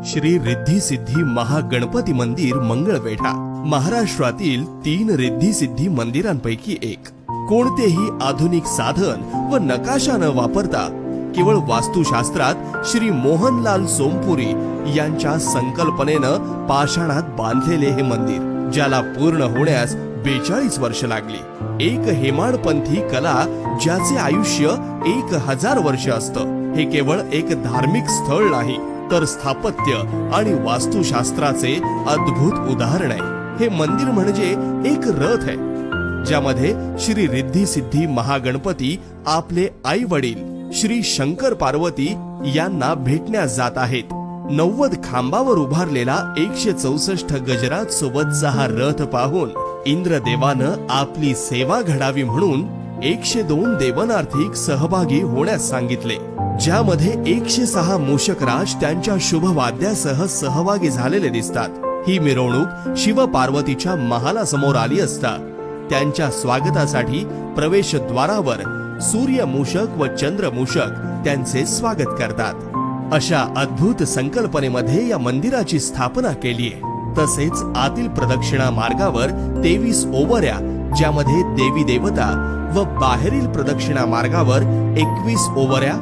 श्री रिद्धी सिद्धी महागणपती मंदिर मंगळवेढा महाराष्ट्रातील 3 रिद्धी सिद्धी मंदिरांपैकी एक. कोणतेही आधुनिक साधन व नकाशा न वापरता केवळ वास्तुशास्त्रात श्री मोहनलाल सोमपुरी यांच्या संकल्पनेनं पाषाणात बांधलेले हे मंदिर, ज्याला पूर्ण होण्यास 42 वर्ष लागली. एक हेमाडपंथी कला ज्याचे आयुष्य 1000 वर्ष असतं. हे केवळ एक धार्मिक स्थळ नाही, तर स्थापत्य आणि वास्तुशास्त्राचे अद्भुत उदाहरण आहे. हे मंदिर म्हणजे एक रथ आहे, ज्यामध्ये श्री रिद्धी सिद्धी महागणपती आपले आई वडील श्री शंकर पार्वती यांना भेटण्यास जात आहेत. 90 खांबावर उभारलेला 164 गजरात सोबतचा हा रथ पाहून इंद्रदेवानं आपली सेवा घडावी म्हणून 102 देवनार्थिक सहभागी होण्यास सांगितले, ज्यामध्ये 106 मूषकराज त्यांच्या शुभ वाद्यासह सहभागी झालेले दिसतात. ही मिरवणूक शिव पार्वतीच्या महालासमोर आली असता त्यांच्या स्वागतासाठी प्रवेशद्वारावर सूर्य मूषक व चंद्र मूषक त्यांचे स्वागत करतात. अशा अद्भुत संकल्पनेमध्ये या मंदिराची स्थापना केली आहे. तसेच आतील प्रदक्षिणा मार्गावर 23 ओवऱ्या, ज्यामध्ये देवी देवता, व बाहेरील प्रदक्षिणा मार्गावर 21 ओवऱ्या,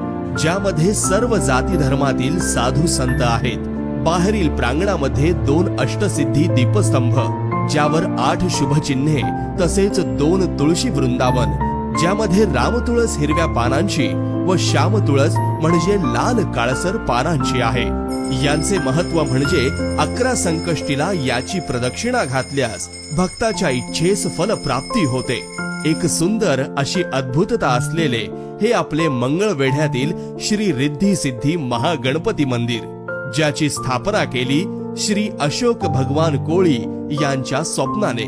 ज्यामध्ये सर्व जाती धर्मातील साधू संत आहेत. बाहेरील प्रांगणामध्ये 2 अष्टसिद्धी दीपस्तंभ, ज्यावर 8 शुभचिन्हे, तसेच 2 तुळशी वृंदावन, ज्यामध्ये रामतुळस हिरव्या पानांची व श्यामतुळस म्हणजे लाल काळसर पानांची आहे. यांचे महत्व म्हणजे 11 संकष्टीला याची प्रदक्षिणा घातल्यास भक्ताच्या इच्छेस फलप्राप्ती होते. एक सुंदर अशी अद्भुतता असलेले हे आपले मंगळवेढ्यातील श्री रिद्धी सिद्धी महागणपती मंदिर, ज्याची स्थापना केली श्री अशोक भगवान कोळी यांच्या स्वप्नाने.